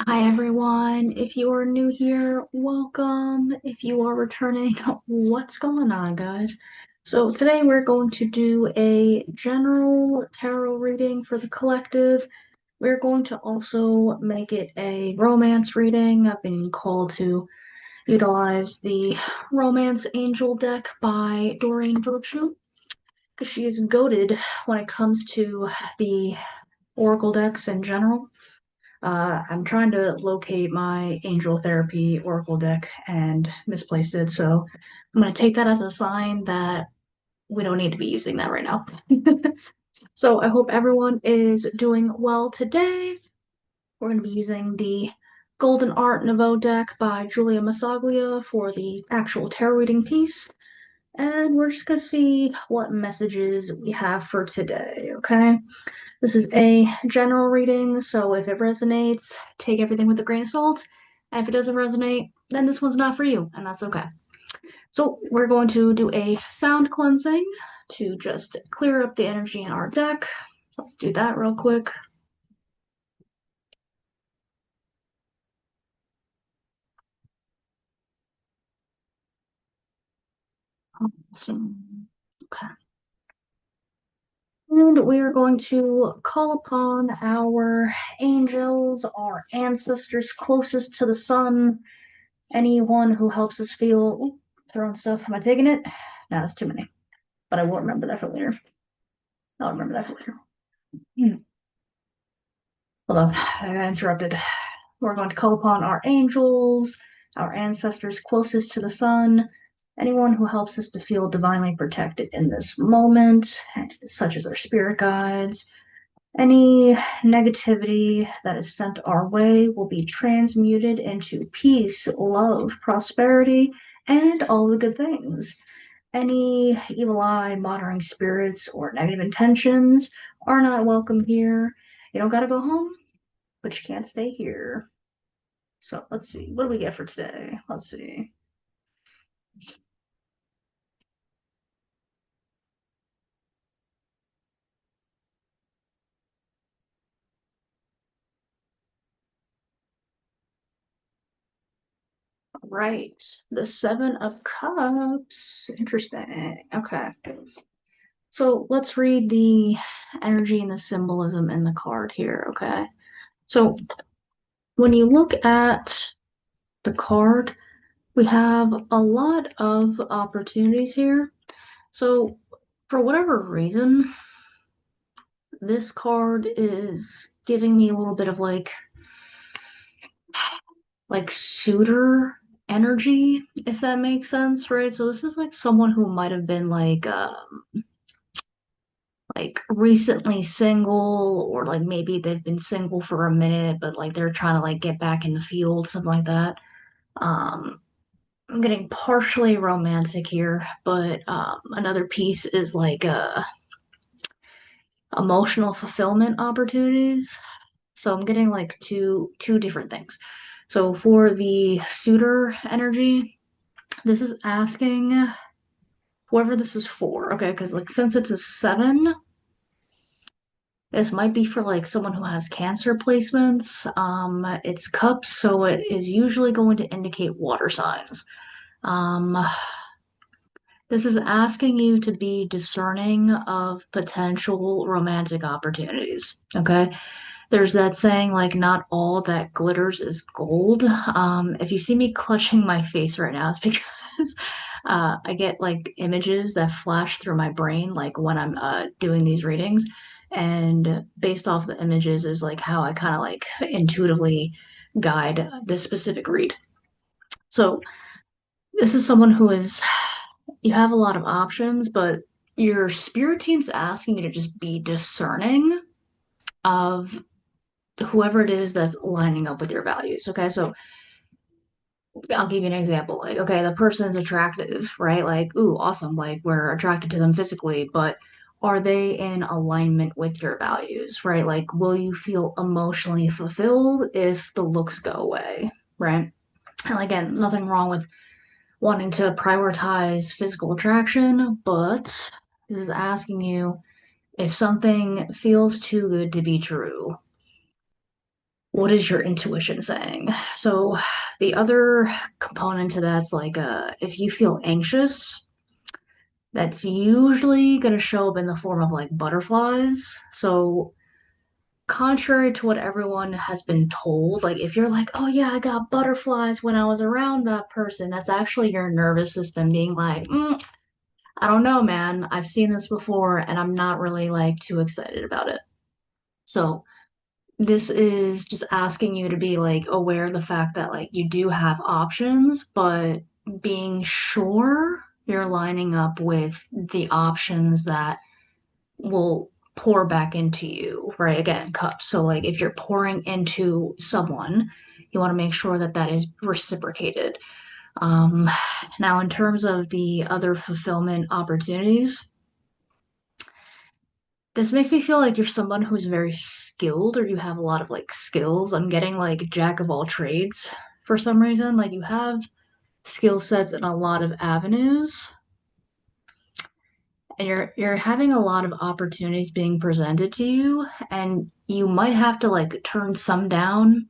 Hi everyone. If you are new here, welcome. If you are returning, what's going on, guys? So today we're going to do a general tarot reading for the collective. We're going to also make it a romance reading. I've been called to utilize the Romance Angel deck by Doreen Virtue because she is goated when it comes to the Oracle decks in general. I'm trying to locate my Angel Therapy Oracle deck and misplaced it, so I'm going to take that as a sign that we don't need to be using that right now. So I hope everyone is doing well today. We're going to be using the Golden Art Nouveau deck by Julia Massaglia for the actual tarot reading piece. And we're just going to see what messages we have for today, okay? This is a general reading, so if it resonates, take everything with a grain of salt. And if it doesn't resonate, then this one's not for you, and that's okay. So we're going to do a sound cleansing to just clear up the energy in our deck. Let's do that real quick. Awesome. Okay. And we are going to call upon our angels, our ancestors closest to the sun, anyone who helps us feel. Ooh, throwing stuff. Am I taking it? No, that's too many. But I will remember that for later. I'll remember that for later. Hmm. Hold on, I got interrupted. We're going to call upon our angels, our ancestors closest to the sun, anyone who helps us to feel divinely protected in this moment, such as our spirit guides. Any negativity that is sent our way will be transmuted into peace, love, prosperity, and all the good things. Any evil eye, monitoring spirits, or negative intentions are not welcome here. You don't gotta go home, but you can't stay here. So let's see. What do we get for today? Let's see. Right. The Seven of Cups. Interesting. Okay. So let's read the energy and the symbolism in the card here. Okay. So when you look at the card, we have a lot of opportunities here. So, for whatever reason, this card is giving me a little bit of like suitor energy, if that makes sense, right? So this is like someone who might have been like recently single, or like maybe they've been single for a minute, but like they're trying to like get back in the field, something like that. Um, I'm getting partially romantic here, but another piece is like emotional fulfillment opportunities. So I'm getting like two different things. So for the suitor energy, this is asking whoever this is for, okay? Because like since it's a seven, this might be for like someone who has cancer placements. It's cups, so it is usually going to indicate water signs. Um, this is asking you to be discerning of potential romantic opportunities, okay? There's that saying, like, not all that glitters is gold. If you see me clutching my face right now, it's because I get like images that flash through my brain, like when I'm doing these readings. And based off the images is like how I kind of like intuitively guide this specific read. So this is someone who is, you have a lot of options, but your spirit team's asking you to just be discerning of whoever it is that's lining up with your values. Okay, so I'll give you an example. Like, okay, the person is attractive, right? Like, ooh, awesome. Like, we're attracted to them physically, but are they in alignment with your values, right? Like, will you feel emotionally fulfilled if the looks go away, right? And again, nothing wrong with wanting to prioritize physical attraction, but this is asking you if something feels too good to be true, what is your intuition saying? So the other component to that's like if you feel anxious, that's usually going to show up in the form of like butterflies. So contrary to what everyone has been told, like if you're like, oh yeah, I got butterflies when I was around that person, that's actually your nervous system being like, I don't know, man. I've seen this before and I'm not really like too excited about it. So this is just asking you to be like aware of the fact that like you do have options, but being sure you're lining up with the options that will pour back into you, right? Again, cups. So like if you're pouring into someone, you want to make sure that that is reciprocated. Um, Now, in terms of the other fulfillment opportunities, this makes me feel like you're someone who's very skilled or you have a lot of like skills. I'm getting like jack of all trades for some reason. Like you have skill sets in a lot of avenues and you're having a lot of opportunities being presented to you and you might have to like turn some down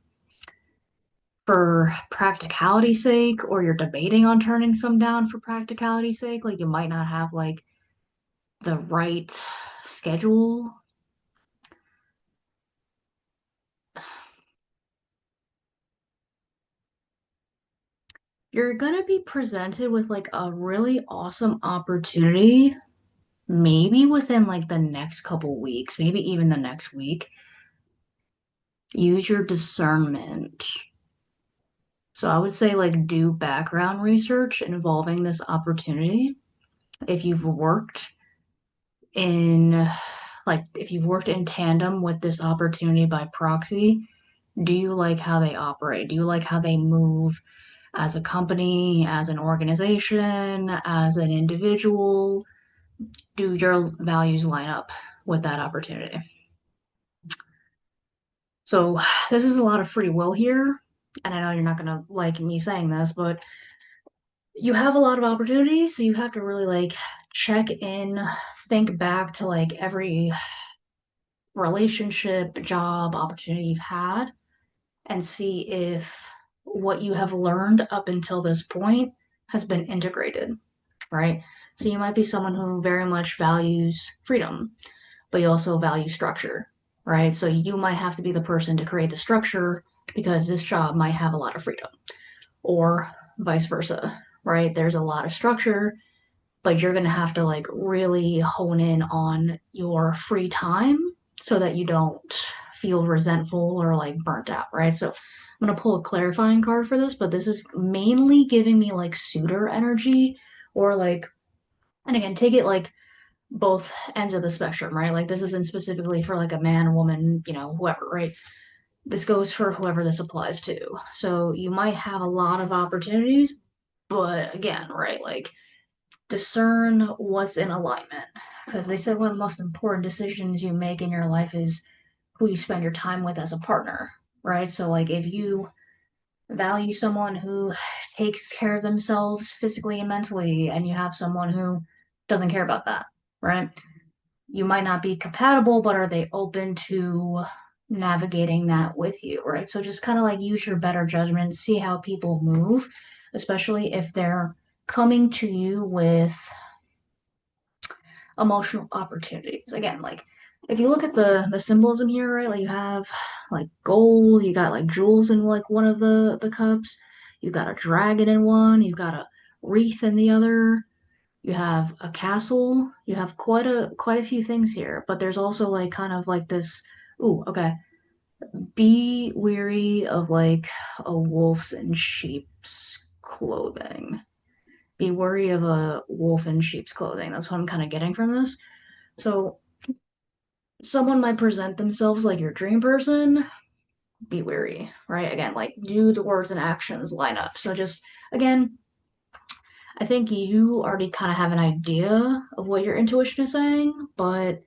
for practicality's sake or you're debating on turning some down for practicality's sake. Like you might not have like the right schedule. You're gonna be presented with like a really awesome opportunity, maybe within like the next couple weeks, maybe even the next week. Use your discernment. So I would say like do background research involving this opportunity. If you've worked in if you've worked in tandem with this opportunity by proxy, do you like how they operate? Do you like how they move as a company, as an organization, as an individual? Do your values line up with that opportunity? So this is a lot of free will here. And I know you're not gonna like me saying this, but you have a lot of opportunities, so you have to really like check in, think back to like every relationship, job, opportunity you've had, and see if what you have learned up until this point has been integrated, right? So you might be someone who very much values freedom, but you also value structure, right? So you might have to be the person to create the structure because this job might have a lot of freedom, or vice versa, right? There's a lot of structure, but you're going to have to like really hone in on your free time so that you don't feel resentful or like burnt out, right? So I'm going to pull a clarifying card for this, but this is mainly giving me like suitor energy or like, and again, take it like both ends of the spectrum, right? Like this isn't specifically for like a man, woman, whoever, right? This goes for whoever this applies to. So you might have a lot of opportunities, but again, right, like discern what's in alignment. Because they said one of the most important decisions you make in your life is who you spend your time with as a partner, right? So, like, if you value someone who takes care of themselves physically and mentally, and you have someone who doesn't care about that, right? You might not be compatible, but are they open to navigating that with you, right? So just kind of like use your better judgment, see how people move, especially if they're coming to you with emotional opportunities. Again, like if you look at the symbolism here, right? Like you have like gold, you got like jewels in like one of the cups, you got a dragon in one, you've got a wreath in the other, you have a castle, you have quite a few things here, but there's also like kind of like this, ooh, okay. Be weary of like a wolf's in sheep's clothing. Be wary of a wolf in sheep's clothing. That's what I'm kind of getting from this. So someone might present themselves like your dream person. Be wary, right? Again, like do the words and actions line up? So just again, I think you already kind of have an idea of what your intuition is saying, but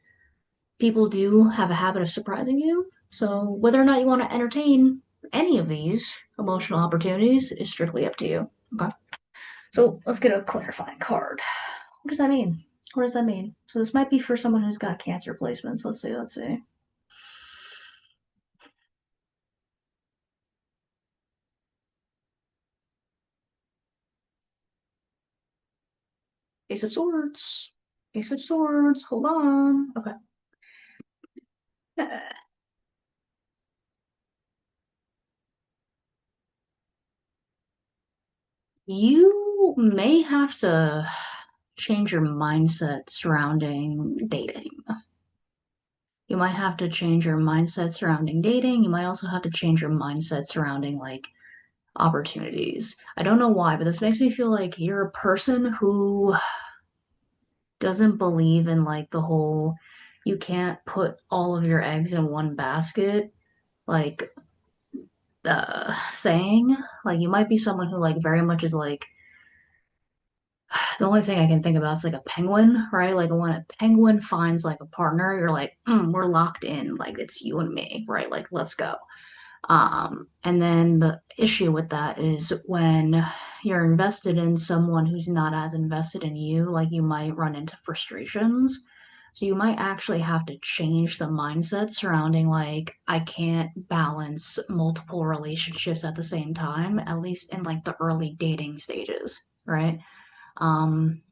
people do have a habit of surprising you. So whether or not you want to entertain any of these emotional opportunities is strictly up to you. Okay. So let's get a clarifying card. What does that mean? What does that mean? So this might be for someone who's got cancer placements. Let's see. Let's see. Ace of Swords. Ace of Swords. Hold on. Okay. You may have to change your mindset surrounding dating. You might have to change your mindset surrounding dating. You might also have to change your mindset surrounding like opportunities. I don't know why, but this makes me feel like you're a person who doesn't believe in like the whole you can't put all of your eggs in one basket like saying. Like you might be someone who like very much is like the only thing I can think about is like a penguin, right? Like when a penguin finds like a partner, you're like, we're locked in, like it's you and me, right? Like let's go. And then the issue with that is when you're invested in someone who's not as invested in you, like you might run into frustrations. So you might actually have to change the mindset surrounding like I can't balance multiple relationships at the same time, at least in like the early dating stages, right? Um,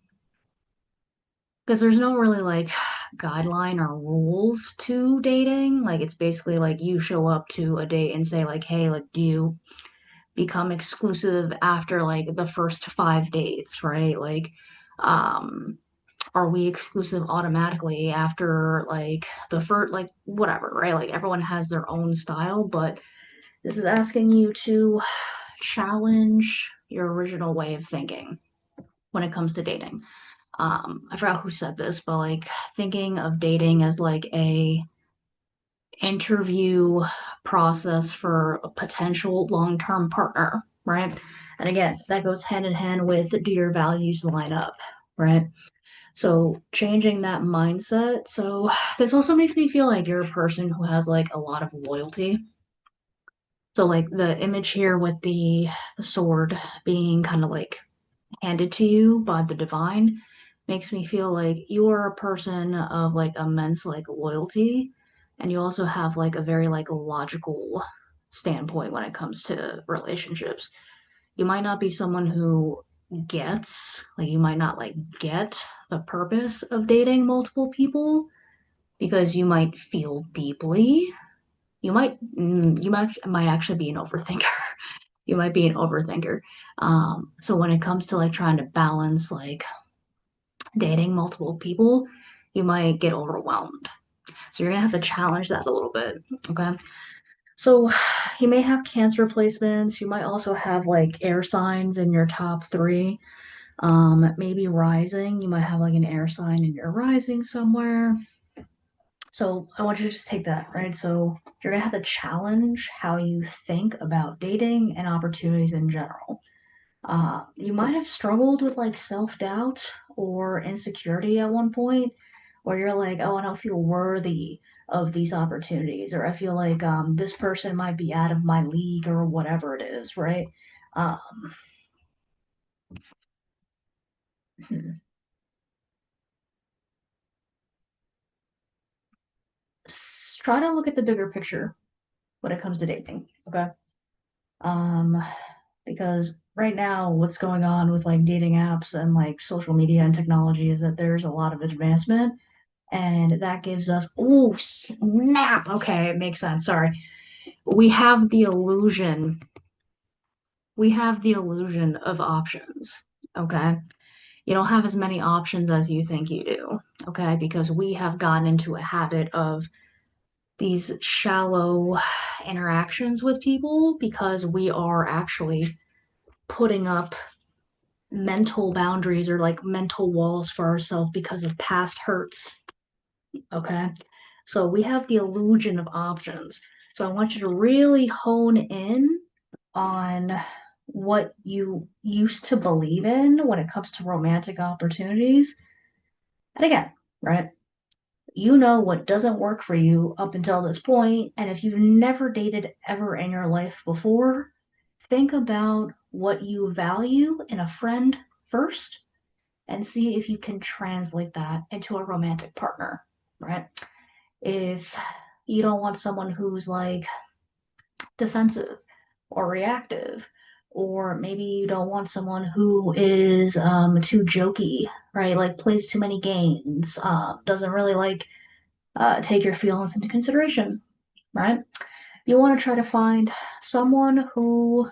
because there's no really like guideline or rules to dating. Like it's basically like you show up to a date and say like, hey, like do you become exclusive after like the first 5 dates, right? Like, um, are we exclusive automatically after like the first, like whatever, right? Like everyone has their own style, but this is asking you to challenge your original way of thinking when it comes to dating. I forgot who said this, but like thinking of dating as like a interview process for a potential long-term partner, right? And again, that goes hand in hand with do your values line up, right? So changing that mindset. So this also makes me feel like you're a person who has like a lot of loyalty. So like the image here with the sword being kind of like handed to you by the divine makes me feel like you are a person of like immense like loyalty, and you also have like a very like logical standpoint when it comes to relationships. You might not be someone who gets like you might not like get the purpose of dating multiple people because you might feel deeply. You might actually be an overthinker. You might be an overthinker. So when it comes to like trying to balance like dating multiple people, you might get overwhelmed. So you're gonna have to challenge that a little bit. Okay. So you may have Cancer placements. You might also have like air signs in your top three. Maybe rising. You might have like an air sign in your rising somewhere. So I want you to just take that, right? So you're gonna have to challenge how you think about dating and opportunities in general. You might have struggled with like self-doubt or insecurity at one point, where you're like, oh, I don't feel worthy of these opportunities, or I feel like this person might be out of my league, or whatever it is, right? Um, try to look at the bigger picture when it comes to dating, okay? Um, because right now, what's going on with like dating apps and like social media and technology is that there's a lot of advancement, and that gives us, oh snap, okay, it makes sense, sorry. we have the illusion we have the illusion of options, okay? You don't have as many options as you think you do, okay? Because we have gotten into a habit of these shallow interactions with people because we are actually putting up mental boundaries or like mental walls for ourselves because of past hurts. Okay. So we have the illusion of options. So I want you to really hone in on what you used to believe in when it comes to romantic opportunities. And again, right? You know what doesn't work for you up until this point, and if you've never dated ever in your life before, think about what you value in a friend first and see if you can translate that into a romantic partner, right? If you don't want someone who's like defensive or reactive, Or maybe you don't want someone who is too jokey, right? Like plays too many games, doesn't really like take your feelings into consideration, right? You want to try to find someone who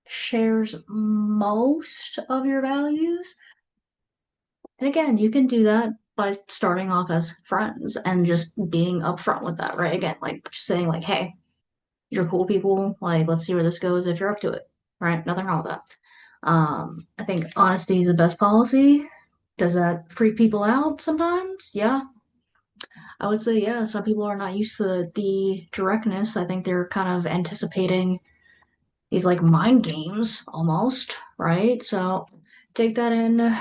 shares most of your values. And again, you can do that by starting off as friends and just being upfront with that, right? Again, like just saying like, hey, you're cool people, like let's see where this goes if you're up to it, right? Nothing wrong with that. I think honesty is the best policy. Does that freak people out sometimes? Yeah, I would say yeah. Some people are not used to the directness. I think they're kind of anticipating these like mind games almost, right? So take that in,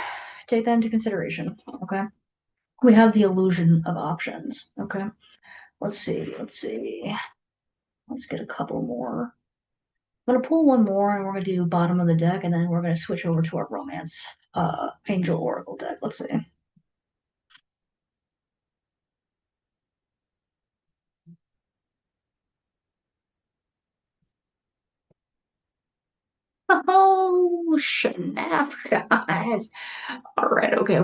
take that into consideration. Okay. We have the illusion of options. Okay. Let's see. Let's see. Let's get a couple more. I'm gonna pull one more and we're gonna do bottom of the deck and then we're gonna switch over to our romance angel oracle deck. Let's see. Oh snap, guys. All right, okay.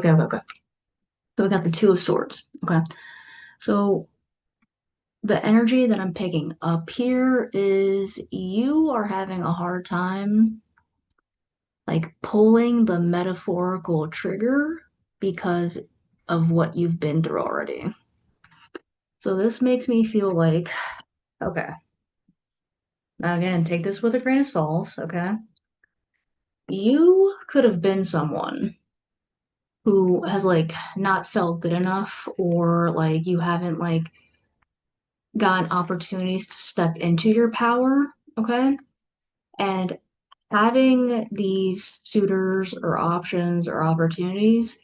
So we got the two of swords. Okay. So the energy that I'm picking up here is you are having a hard time like pulling the metaphorical trigger because of what you've been through already. So this makes me feel like, okay, now again, take this with a grain of salt, okay? You could have been someone who has like not felt good enough or like you haven't like gotten opportunities to step into your power, okay? And having these suitors or options or opportunities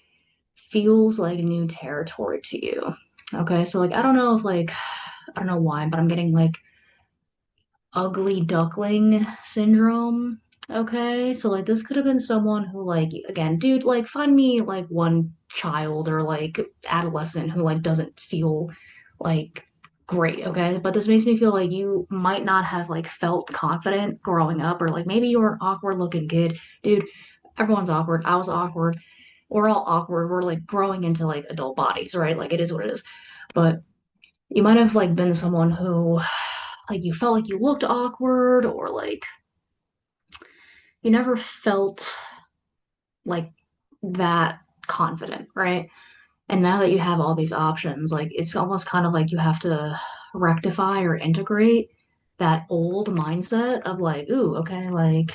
feels like new territory to you. Okay, so like I don't know if like I don't know why, but I'm getting like ugly duckling syndrome. Okay, so like this could have been someone who like again, dude, like find me like one child or like adolescent who like doesn't feel like great, okay? But this makes me feel like you might not have like felt confident growing up or like maybe you were an awkward looking kid. Dude, everyone's awkward. I was awkward. We're all awkward. We're like growing into like adult bodies, right? Like it is what it is. But you might have like been someone who like you felt like you looked awkward or like you never felt like that confident, right? And now that you have all these options, like it's almost kind of like you have to rectify or integrate that old mindset of like, ooh, okay, like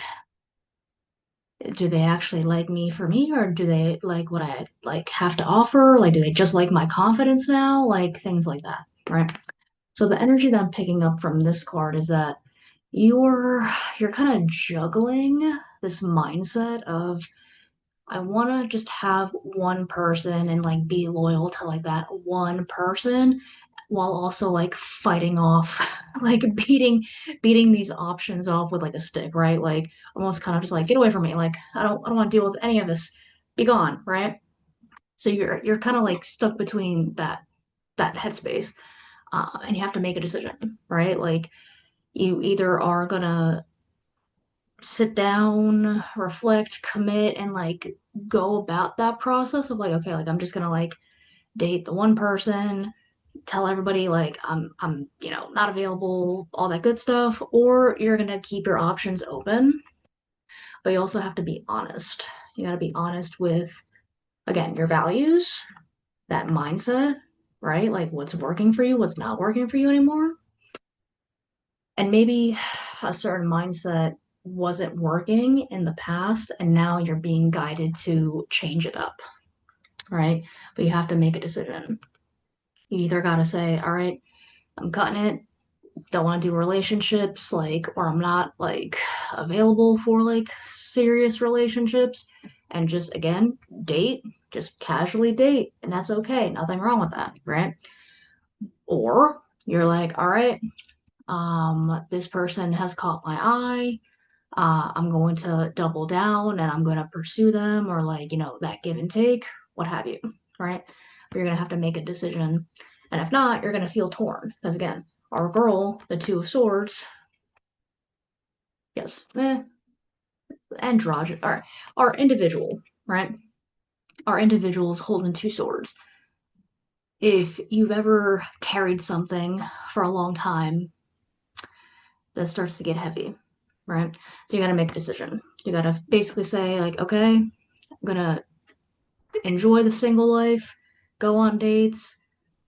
do they actually like me for me or do they like what I like have to offer? Like do they just like my confidence now? Like things like that, right? So the energy that I'm picking up from this card is that you're kind of juggling this mindset of I want to just have one person and like be loyal to like that one person while also like fighting off like beating these options off with like a stick, right? Like almost kind of just like get away from me. Like I don't want to deal with any of this. Be gone, right? So you're kind of like stuck between that headspace. And you have to make a decision, right? Like you either are gonna sit down, reflect, commit, and like go about that process of like, okay, like I'm just gonna like date the one person, tell everybody like I'm not available, all that good stuff, or you're gonna keep your options open, but you also have to be honest. You gotta be honest with again your values, that mindset, right? Like what's working for you, what's not working for you anymore. And maybe a certain mindset wasn't working in the past and now you're being guided to change it up, right? But you have to make a decision. You either got to say, all right, I'm cutting it, don't want to do relationships, like, or I'm not like available for like serious relationships, and just again, date, just casually date, and that's okay, nothing wrong with that, right? Or you're like, all right, this person has caught my eye. I'm going to double down and I'm going to pursue them or like, that give and take, what have you, right? But you're going to have to make a decision. And if not, you're going to feel torn. Because again, our girl, the Two of Swords, yes, androgyn, our individual, right? Our individual is holding two swords. If you've ever carried something for a long time, that starts to get heavy, right? So you got to make a decision. You got to basically say, like, okay, I'm gonna enjoy the single life, go on dates,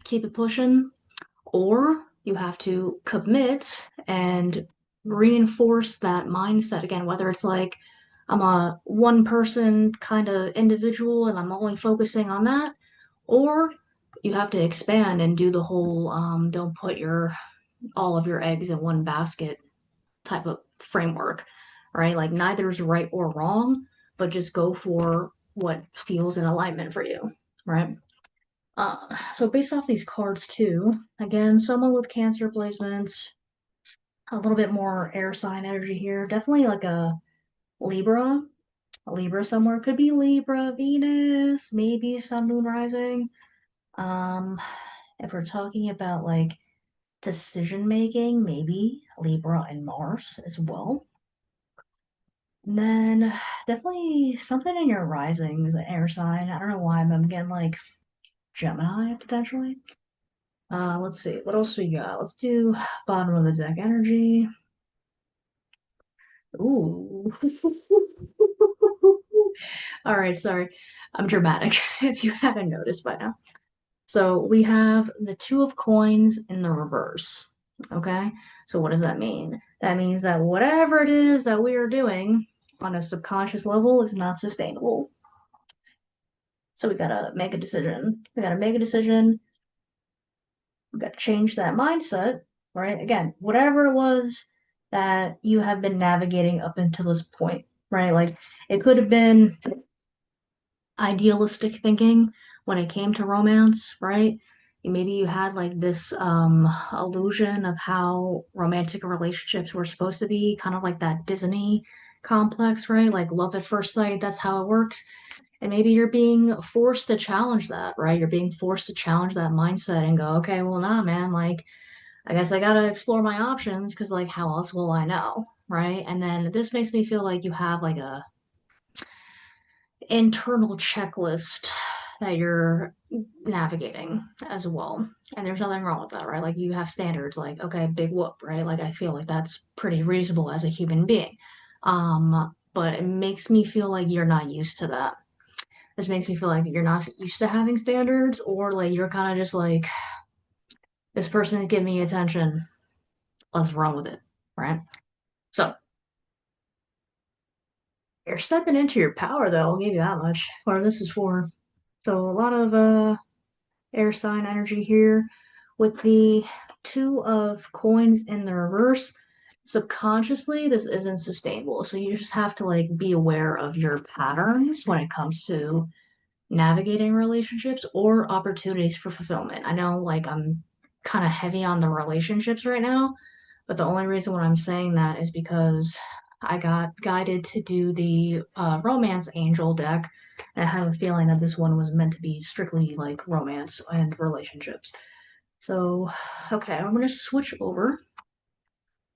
keep it pushing, or you have to commit and reinforce that mindset again, whether it's like I'm a one person kind of individual and I'm only focusing on that, or you have to expand and do the whole don't put your all of your eggs in one basket type of framework, right? Like neither is right or wrong, but just go for what feels in alignment for you, right? So based off these cards too, again, someone with Cancer placements, a little bit more air sign energy here. Definitely like Libra, a Libra somewhere. Could be Libra, Venus, maybe Sun, Moon, Rising. Um, if we're talking about like decision making, maybe Libra and Mars as well. And then definitely something in your rising is an air sign. I don't know why, but I'm getting like Gemini potentially. Let's see. What else we got? Let's do bottom of the deck energy. Ooh. All right, sorry. I'm dramatic if you haven't noticed by now. So we have the Two of Coins in the reverse. Okay? So what does that mean? That means that whatever it is that we are doing on a subconscious level is not sustainable. So we gotta make a decision. We gotta make a decision. We gotta change that mindset, right? Again, whatever it was that you have been navigating up until this point, right? Like it could have been idealistic thinking when it came to romance, right? Maybe you had like this illusion of how romantic relationships were supposed to be, kind of like that Disney complex, right? Like love at first sight, that's how it works. And maybe you're being forced to challenge that, right? You're being forced to challenge that mindset and go, okay, well, nah, man, like, I guess I gotta explore my options because, like, how else will I know, right? And then this makes me feel like you have like a internal checklist that you're navigating as well. And there's nothing wrong with that, right? Like you have standards like, okay, big whoop, right? Like I feel like that's pretty reasonable as a human being. But it makes me feel like you're not used to that. This makes me feel like you're not used to having standards, or like you're kind of just like, this person is giving me attention. Let's run with it, right? So you're stepping into your power, though. I'll give you that much. What this is for. So a lot of air sign energy here with the Two of Coins in the reverse. Subconsciously, this isn't sustainable. So you just have to like be aware of your patterns when it comes to navigating relationships or opportunities for fulfillment. I know like I'm kind of heavy on the relationships right now, but the only reason why I'm saying that is because I got guided to do the romance angel deck, and I have a feeling that this one was meant to be strictly like romance and relationships. So, okay, I'm going to switch over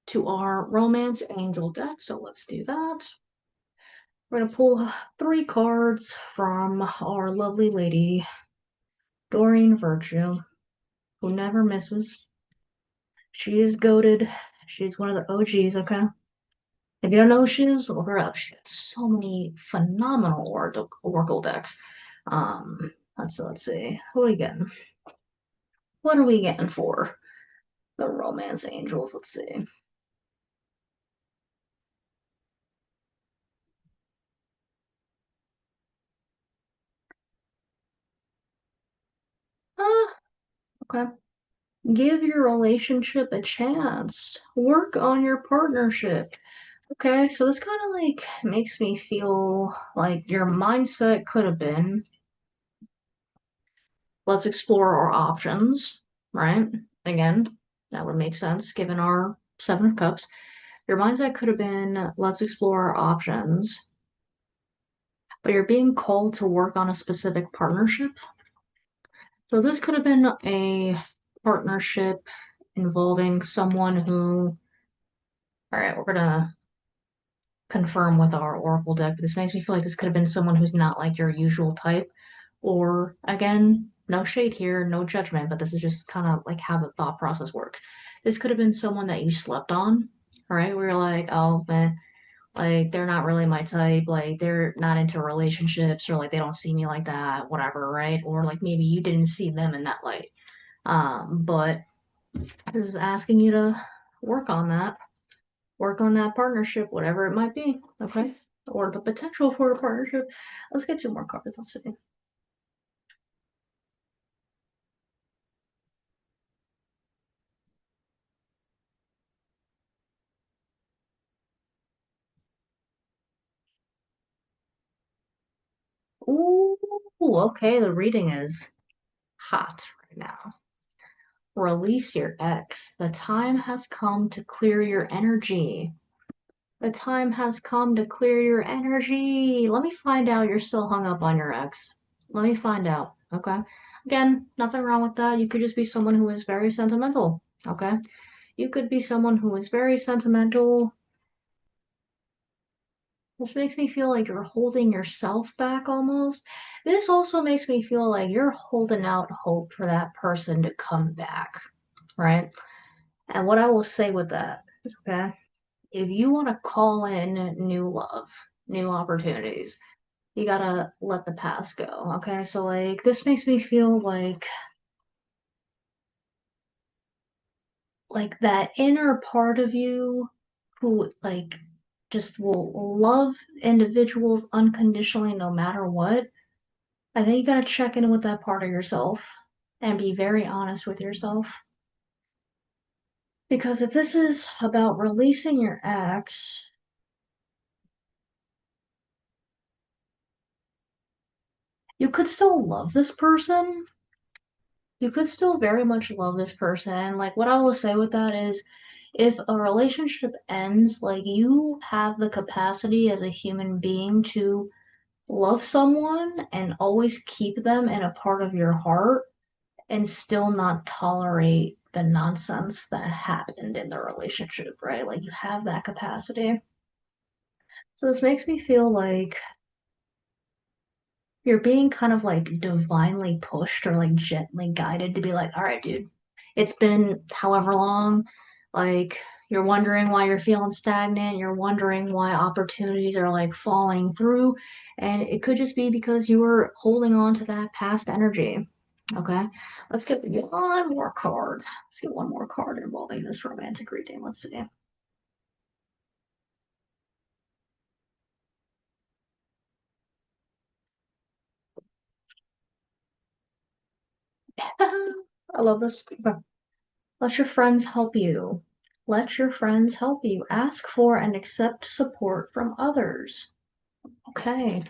to our romance angel deck. So let's do that. We're going to pull three cards from our lovely lady, Doreen Virtue, who never misses. She is goaded. She's one of the OGs, okay? If you don't know who she is, look her up. She's got so many phenomenal Oracle decks. Let's see. What are we getting? What are we getting for the Romance Angels? Let's see. Ah, okay. Give your relationship a chance. Work on your partnership. Okay, so this kind of like makes me feel like your mindset could have been, let's explore our options, right? Again, that would make sense given our Seven of Cups. Your mindset could have been, let's explore our options, but you're being called to work on a specific partnership. So this could have been a partnership involving someone who, all right, we're gonna confirm with our Oracle deck, but this makes me feel like this could have been someone who's not like your usual type. Or again, no shade here, no judgment, but this is just kind of like how the thought process works. This could have been someone that you slept on, right? Where you're like, oh, man, like they're not really my type, like they're not into relationships, or like they don't see me like that, whatever, right? Or like maybe you didn't see them in that light. But this is asking you to work on that, work on that partnership, whatever it might be, okay? Or the potential for a partnership. Let's get two more cards. Let's see. Ooh, okay, the reading is hot right now. Release your ex. The time has come to clear your energy. The time has come to clear your energy. Let me find out you're still hung up on your ex. Let me find out, okay? Again, nothing wrong with that. You could just be someone who is very sentimental, okay? You could be someone who is very sentimental. This makes me feel like you're holding yourself back almost. This also makes me feel like you're holding out hope for that person to come back, right? And what I will say with that, okay? If you want to call in new love, new opportunities, you gotta let the past go, okay? So, like, this makes me feel like that inner part of you who, like, just will love individuals unconditionally no matter what. I think you gotta check in with that part of yourself and be very honest with yourself. Because if this is about releasing your ex, you could still love this person. You could still very much love this person. Like, what I will say with that is, if a relationship ends, like, you have the capacity as a human being to love someone and always keep them in a part of your heart and still not tolerate the nonsense that happened in the relationship, right? Like, you have that capacity. So this makes me feel like you're being kind of like divinely pushed or like gently guided to be like, all right, dude, it's been however long. Like, you're wondering why you're feeling stagnant. You're wondering why opportunities are like falling through. And it could just be because you were holding on to that past energy. Okay, let's get one more card. Let's get one more card involving this romantic reading. Let's see. I love this. Let your friends help you. Let your friends help you. Ask for and accept support from others. Okay.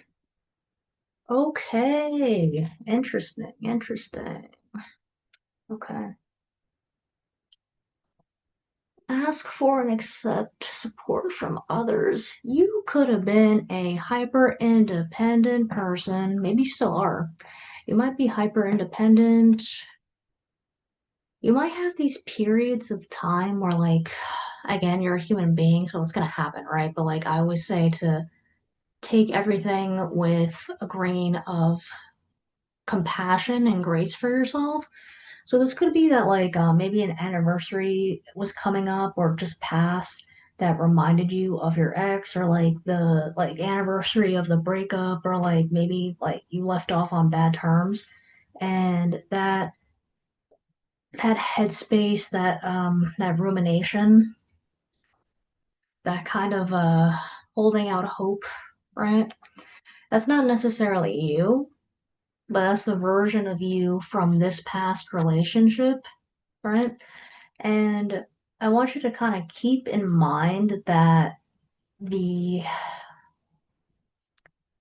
Okay. Interesting. Interesting. Okay. Ask for and accept support from others. You could have been a hyper independent person. Maybe you still are. You might be hyper independent. You might have these periods of time where, like, again, you're a human being, so it's gonna happen, right? But like I always say to take everything with a grain of compassion and grace for yourself. So this could be that like maybe an anniversary was coming up or just passed that reminded you of your ex, or like the like anniversary of the breakup, or like maybe like you left off on bad terms, and that headspace, that rumination, that kind of holding out hope, right? That's not necessarily you, but that's the version of you from this past relationship, right? And I want you to kind of keep in mind that the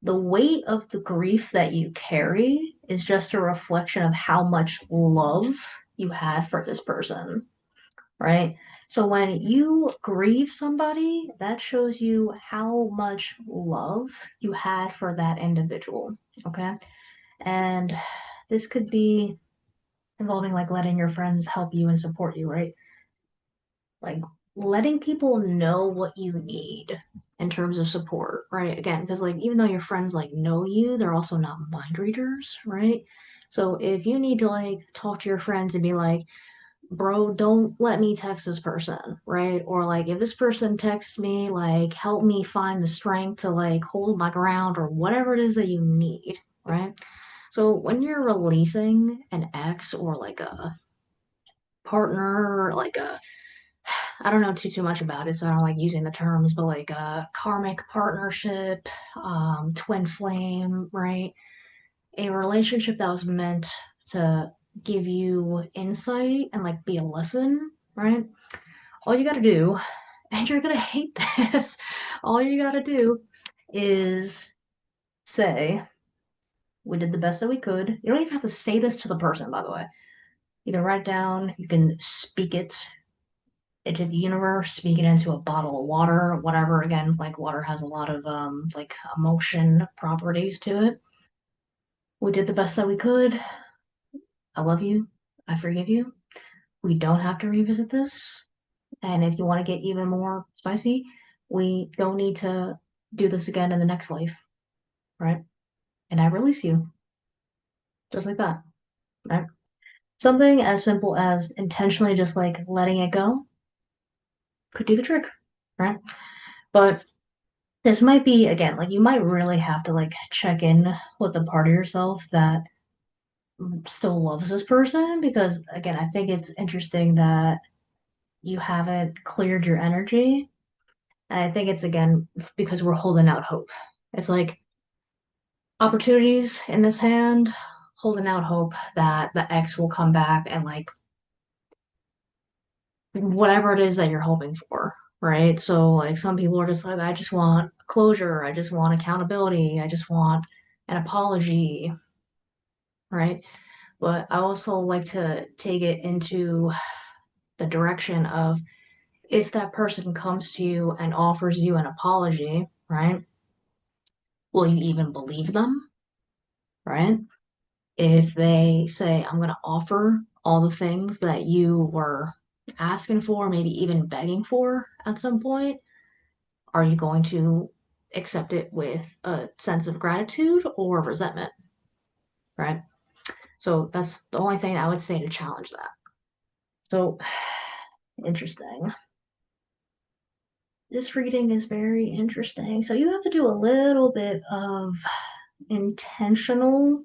the weight of the grief that you carry is just a reflection of how much love you had for this person, right? So when you grieve somebody, that shows you how much love you had for that individual, okay? And this could be involving like letting your friends help you and support you, right? Like letting people know what you need in terms of support, right? Again, because like even though your friends like know you, they're also not mind readers, right? So if you need to like talk to your friends and be like, bro, don't let me text this person, right? Or like if this person texts me, like help me find the strength to like hold my ground or whatever it is that you need, right? So when you're releasing an ex or like a partner, or like a I don't know too much about it, so I don't like using the terms, but like a karmic partnership, twin flame, right? A relationship that was meant to give you insight and like be a lesson, right? All you got to do, and you're gonna hate this, all you got to do is say, we did the best that we could. You don't even have to say this to the person, by the way. You can write it down, you can speak it into the universe, speak it into a bottle of water, whatever. Again, like water has a lot of like emotion properties to it. We did the best that we could. I love you. I forgive you. We don't have to revisit this. And if you want to get even more spicy, we don't need to do this again in the next life, right? And I release you, just like that, right? Something as simple as intentionally just like letting it go could do the trick, right? But this might be, again, like you might really have to like check in with the part of yourself that still loves this person because, again, I think it's interesting that you haven't cleared your energy. And I think it's, again, because we're holding out hope. It's like opportunities in this hand, holding out hope that the ex will come back and like whatever it is that you're hoping for, right? So like some people are just like, I just want closure, I just want accountability, I just want an apology, right? But I also like to take it into the direction of if that person comes to you and offers you an apology, right? Will you even believe them, right? If they say, I'm going to offer all the things that you were asking for, maybe even begging for at some point, are you going to accept it with a sense of gratitude or resentment, right? So that's the only thing I would say to challenge that. So interesting. This reading is very interesting. So you have to do a little bit of intentional,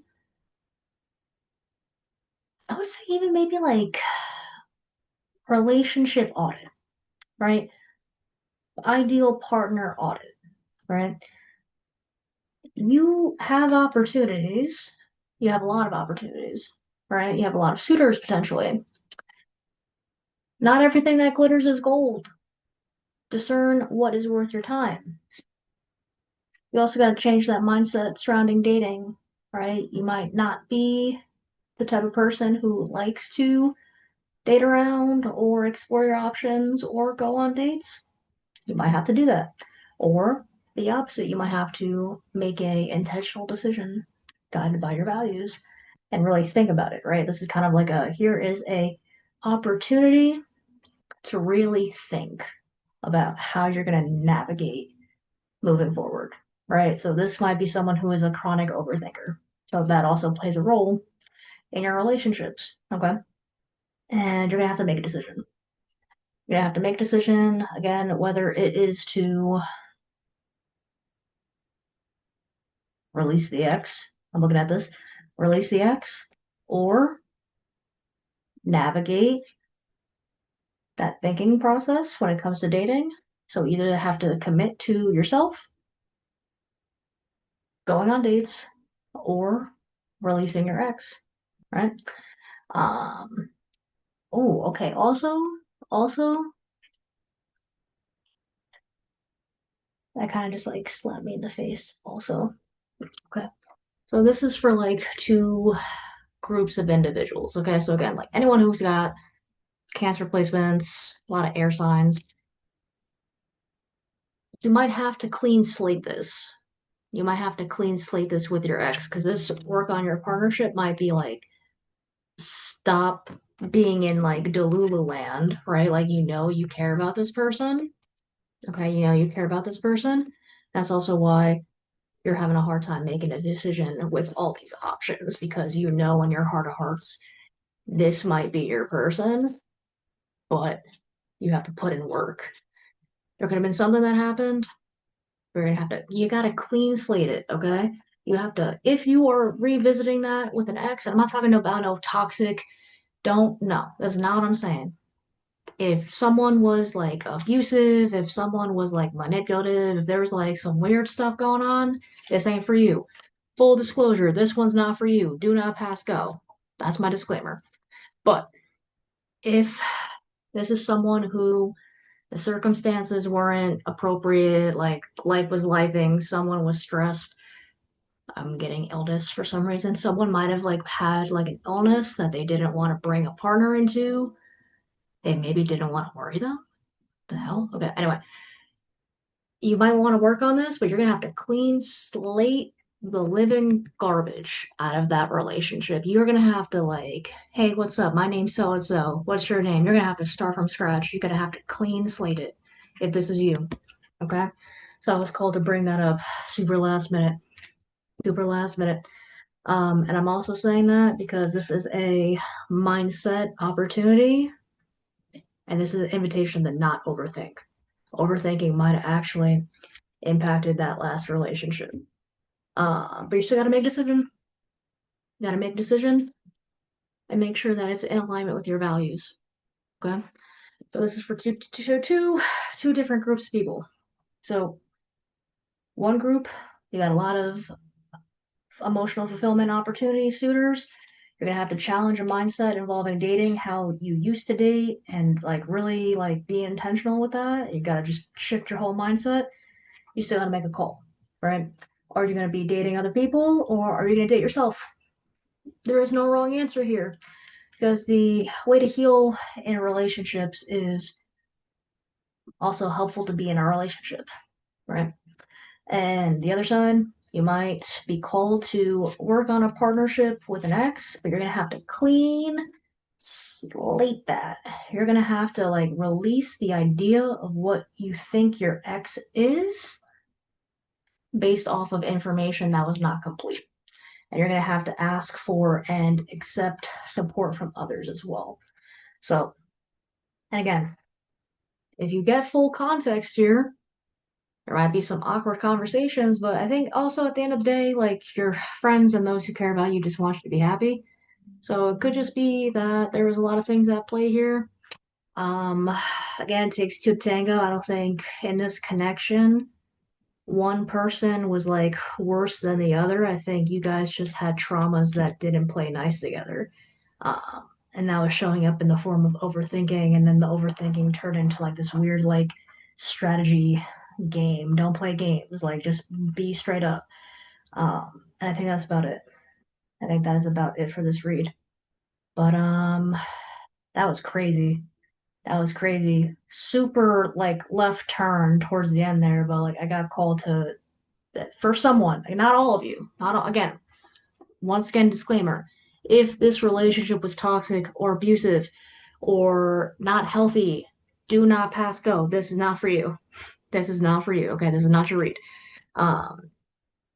I would say even maybe like relationship audit, right? Ideal partner audit, right? You have opportunities. You have a lot of opportunities, right? You have a lot of suitors potentially. Not everything that glitters is gold. Discern what is worth your time. You also got to change that mindset surrounding dating, right? You might not be the type of person who likes to date around or explore your options or go on dates. You might have to do that. Or the opposite, you might have to make a intentional decision guided by your values and really think about it, right? This is kind of like a here is a opportunity to really think about how you're going to navigate moving forward, right? So this might be someone who is a chronic overthinker. So that also plays a role in your relationships, okay? And you're gonna have to make a decision. You're gonna have to make a decision again, whether it is to release the ex. I'm looking at this, release the ex, or navigate that thinking process when it comes to dating. So either have to commit to yourself, going on dates, or releasing your ex, right? Um, oh, okay. Also, that kind of just like slapped me in the face. Also, okay. So this is for like two groups of individuals. Okay, so again, like anyone who's got cancer placements, a lot of air signs, you might have to clean slate this. You might have to clean slate this with your ex because this work on your partnership might be like stop being in like Delulu land, right? Like you know you care about this person, Okay, you know, you care about this person. That's also why you're having a hard time making a decision with all these options because you know in your heart of hearts this might be your person, but you have to put in work. There could have been something that happened. You're gonna have to, you gotta clean slate it, okay? You have to, if you are revisiting that with an ex, and I'm not talking about no toxic, don't, no, that's not what I'm saying. If someone was like abusive, if someone was like manipulative, if there was like some weird stuff going on, this ain't for you. Full disclosure, this one's not for you. Do not pass go. That's my disclaimer. But if this is someone who the circumstances weren't appropriate, like life was lifing, someone was stressed, I'm getting illness for some reason. Someone might have like had like an illness that they didn't want to bring a partner into. They maybe didn't want to worry them. The hell? Okay, anyway, you might want to work on this, but you're gonna have to clean slate the living garbage out of that relationship. You're gonna have to like, hey, what's up? My name's so and so. What's your name? You're gonna have to start from scratch. You're gonna have to clean slate it if this is you. Okay. So I was called to bring that up super last minute. Super last minute. And I'm also saying that because this is a mindset opportunity and this is an invitation to not overthink. Overthinking might have actually impacted that last relationship. But you still got to make a decision. You got to make a decision and make sure that it's in alignment with your values. Okay. So this is for two different groups of people. So one group, you got a lot of emotional fulfillment opportunity suitors. You're gonna have to challenge a mindset involving dating how you used to date and like really like be intentional with that. You gotta just shift your whole mindset. You still gotta make a call, right? Are you gonna be dating other people or are you gonna date yourself? There is no wrong answer here because the way to heal in relationships is also helpful to be in a relationship, right? And the other side, you might be called to work on a partnership with an ex, but you're gonna have to clean slate that. You're gonna have to like release the idea of what you think your ex is based off of information that was not complete. And you're gonna have to ask for and accept support from others as well. So, and again, if you get full context here, there might be some awkward conversations, but I think also at the end of the day, like your friends and those who care about you just want you to be happy. So it could just be that there was a lot of things at play here. Um, Again, it takes two to tango. I don't think in this connection, one person was like worse than the other. I think you guys just had traumas that didn't play nice together. And that was showing up in the form of overthinking, and then the overthinking turned into like this weird like strategy game. Don't play games, like just be straight up. And I think that's about it. I think that is about it for this read. But that was crazy. That was crazy. Super like left turn towards the end there, but like I got called to for someone, like, not all of you. Not all, again, once again disclaimer. If this relationship was toxic or abusive or not healthy, do not pass go. This is not for you. This is not for you. Okay, this is not your read. Um,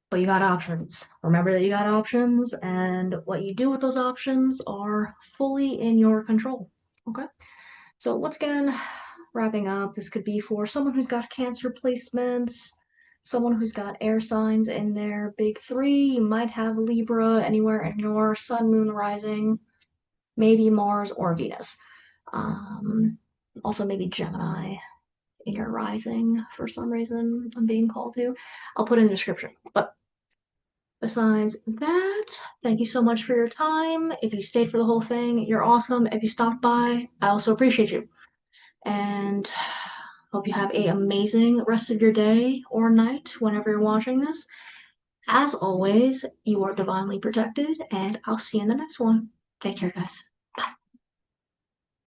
but you got options. Remember that you got options, and what you do with those options are fully in your control. Okay? So, once again, wrapping up, this could be for someone who's got Cancer placements, someone who's got air signs in their big three. You might have Libra anywhere in your sun, moon, rising, maybe Mars or Venus. Um, Also, maybe Gemini in your rising for some reason I'm being called to. I'll put in the description. But besides that, thank you so much for your time. If you stayed for the whole thing, you're awesome. If you stopped by, I also appreciate you. And hope you have a amazing rest of your day or night whenever you're watching this. As always, you are divinely protected, and I'll see you in the next one. Take care, guys.